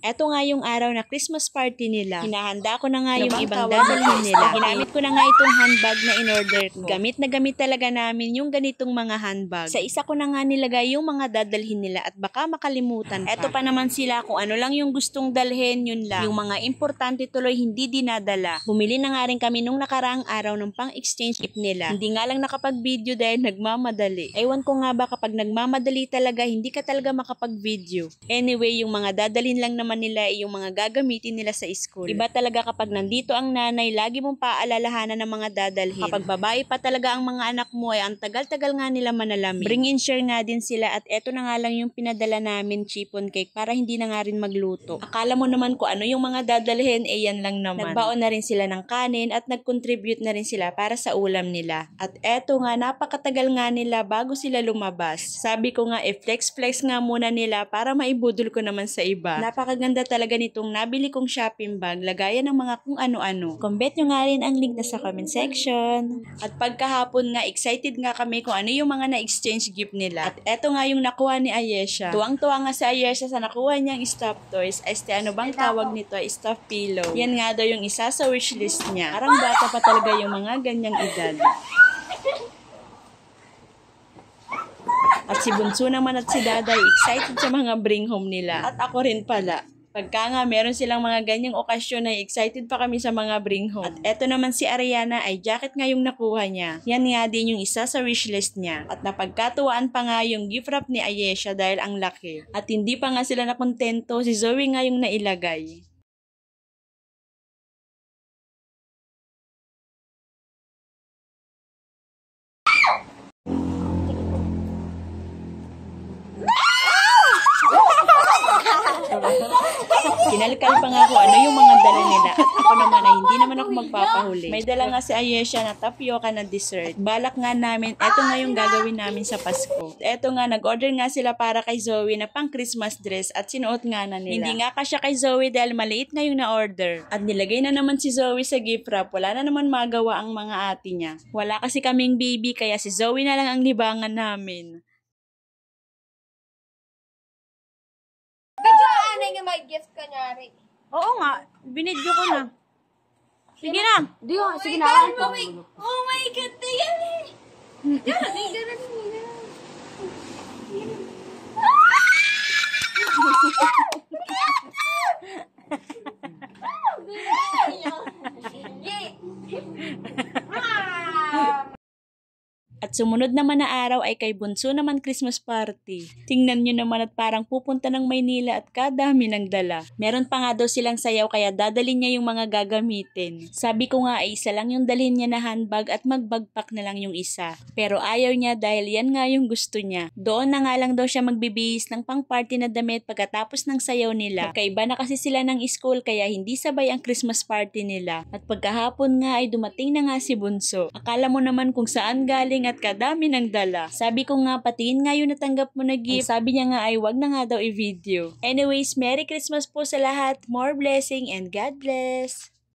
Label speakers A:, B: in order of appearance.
A: Eto nga yung araw na Christmas party nila. Hinahanda ko na nga yung ibang dadalhin nila. Ginamit ko na nga itong handbag na in-order ko. Gamit na gamit talaga namin yung ganitong mga handbag. Sa isa ko na nga nilagay yung mga dadalhin nila at baka makalimutan pa. Eto pa naman sila kung ano lang yung gustong dalhin, yun lang. Yung mga importante tuloy hindi dinadala. Bumili na nga rin kami nung nakaraang araw ng pang-exchange gift nila. Hindi nga lang nakapag-video dahil nagmamadali. Ewan ko nga ba kapag nagmamadali talaga, hindi ka talaga makapag-video. Anyway, yung mga dadalhin lang naman nila ay yung mga gagamitin nila sa school. Iba talaga kapag nandito ang nanay, lagi mong paalalahanan ng mga dadalhin. Kapag babae pa talaga ang mga anak mo ay ang tagal-tagal nga nila manalamin. Bring in share nga din sila at eto na nga lang yung pinadala namin chiffon cake para hindi na nga rin magluto. Akala mo naman kung ano yung mga dadalhin, yan lang naman. Nagbaon na rin sila ng kanin at nag-contribute na rin sila para sa ulam nila. At eto nga, napakatagal nga nila bago sila lumabas. Sabi ko nga, flex nga muna nila para maibudol ko naman sa iba. Napakaganda talaga nitong nabili kong shopping bag, lagayan ng mga kung ano-ano. Comment nyo nga rin ang link na sa comment section. At pagkahapon nga, excited nga kami kung ano yung mga na-exchange gift nila. At eto nga yung nakuha ni Ayesha. Tuwang-tuwa nga si Ayesha sa nakuha niyang stuffed toys. Ano bang tawag nito? Stuffed pillow. Yan nga daw yung isa sa wishlist niya. Parang bata pa talaga yung mga ganyang edad. At si Bunso naman at si Daday excited sa mga bring home nila. At ako rin pala. Pagka nga meron silang mga ganyang okasyon ay excited pa kami sa mga bring home. At eto naman si Ariana ay jacket nga yung nakuha niya. Yan nga din yung isa sa wishlist niya. At napagkatuwaan pa nga yung gift wrap ni Ayesha dahil ang laki. At hindi pa nga sila nakontento, si Zoe nga yung nailagay. Kinalkal pa nga ako ano yung mga dala nila at ako naman ay hindi naman ako magpapahuli. May dala nga si Ayesha na tapioca na dessert. Balak nga namin, eto nga yung gagawin namin sa Pasko. Eto nga, nag-order nga sila para kay Zoe na pang Christmas dress at sinuot nga na nila. Hindi nga kasya kay Zoe dahil maliit nga yung na-order. At nilagay na naman si Zoe sa gift wrap. Wala na naman magawa ang mga ate niya. Wala kasi kaming baby kaya si Zoe na lang ang libangan namin.
B: Ano yung may gift kanyari?
A: Oo nga, binidyo ko na. Sige na.
B: Di ko, sige na. Oh my God, yan eh. Gano'n, gano'n.
A: At sumunod naman na araw ay kay Bunso naman Christmas party. Tingnan nyo naman at parang pupunta ng Maynila at kadami ng dala. Meron pa nga daw silang sayaw kaya dadalhin niya yung mga gagamitin. Sabi ko nga ay isa lang yung dalhin niya na handbag at magbagpak na lang yung isa. Pero ayaw niya dahil yan nga yung gusto niya. Doon na nga lang daw siya magbibihis ng pang-party na damit pagkatapos ng sayaw nila. Magkaiba na kasi sila ng school kaya hindi sabay ang Christmas party nila. At pagkahapon nga ay dumating na nga si Bunso. Akala mo naman kung saan galing at kadami ng dala. Sabi ko nga, patingin nga yung natanggap mo na gift. Sabi niya nga ay wag na nga daw i-video. Anyways, Merry Christmas po sa lahat. More blessing and God bless!